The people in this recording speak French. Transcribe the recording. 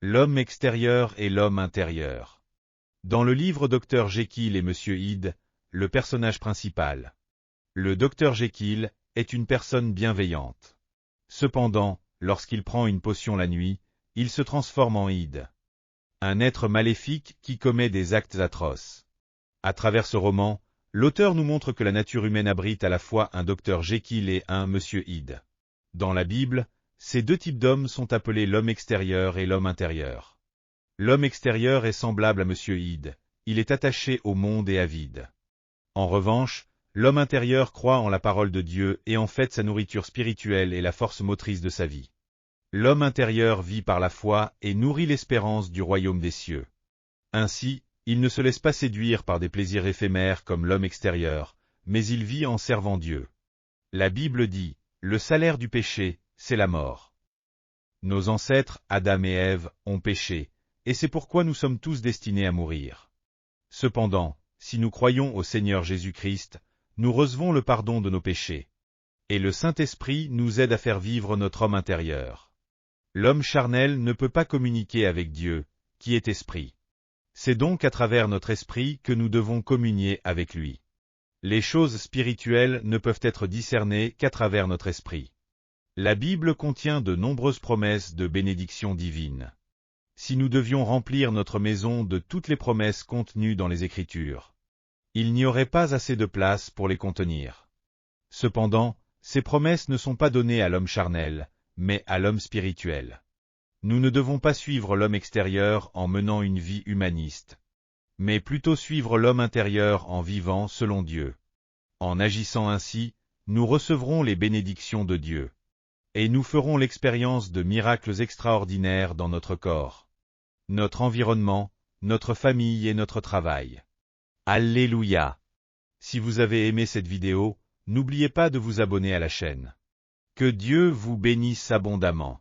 L'homme extérieur et l'homme intérieur. Dans le livre Dr Jekyll et Monsieur Hyde, le personnage principal. Le Dr Jekyll est une personne bienveillante. Cependant, lorsqu'il prend une potion la nuit, il se transforme en Hyde. Un être maléfique qui commet des actes atroces. À travers ce roman, l'auteur nous montre que la nature humaine abrite à la fois un Dr Jekyll et un Monsieur Hyde. Dans la Bible, ces deux types d'hommes sont appelés l'homme extérieur et l'homme intérieur. L'homme extérieur est semblable à Monsieur Hyde, il est attaché au monde et avide. En revanche, l'homme intérieur croit en la parole de Dieu et en fait sa nourriture spirituelle est la force motrice de sa vie. L'homme intérieur vit par la foi et nourrit l'espérance du royaume des cieux. Ainsi, il ne se laisse pas séduire par des plaisirs éphémères comme l'homme extérieur, mais il vit en servant Dieu. La Bible dit, « Le salaire du péché, c'est la mort ». Nos ancêtres, Adam et Ève, ont péché, et c'est pourquoi nous sommes tous destinés à mourir. Cependant, si nous croyons au Seigneur Jésus-Christ, nous recevons le pardon de nos péchés. Et le Saint-Esprit nous aide à faire vivre notre homme intérieur. L'homme charnel ne peut pas communiquer avec Dieu, qui est esprit. C'est donc à travers notre esprit que nous devons communier avec lui. Les choses spirituelles ne peuvent être discernées qu'à travers notre esprit. La Bible contient de nombreuses promesses de bénédiction divine. Si nous devions remplir notre maison de toutes les promesses contenues dans les Écritures, il n'y aurait pas assez de place pour les contenir. Cependant, ces promesses ne sont pas données à l'homme charnel, mais à l'homme spirituel. Nous ne devons pas suivre l'homme extérieur en menant une vie humaniste, mais plutôt suivre l'homme intérieur en vivant selon Dieu. En agissant ainsi, nous recevrons les bénédictions de Dieu. Et nous ferons l'expérience de miracles extraordinaires dans notre corps, notre environnement, notre famille et notre travail. Alléluia! Si vous avez aimé cette vidéo, n'oubliez pas de vous abonner à la chaîne. Que Dieu vous bénisse abondamment.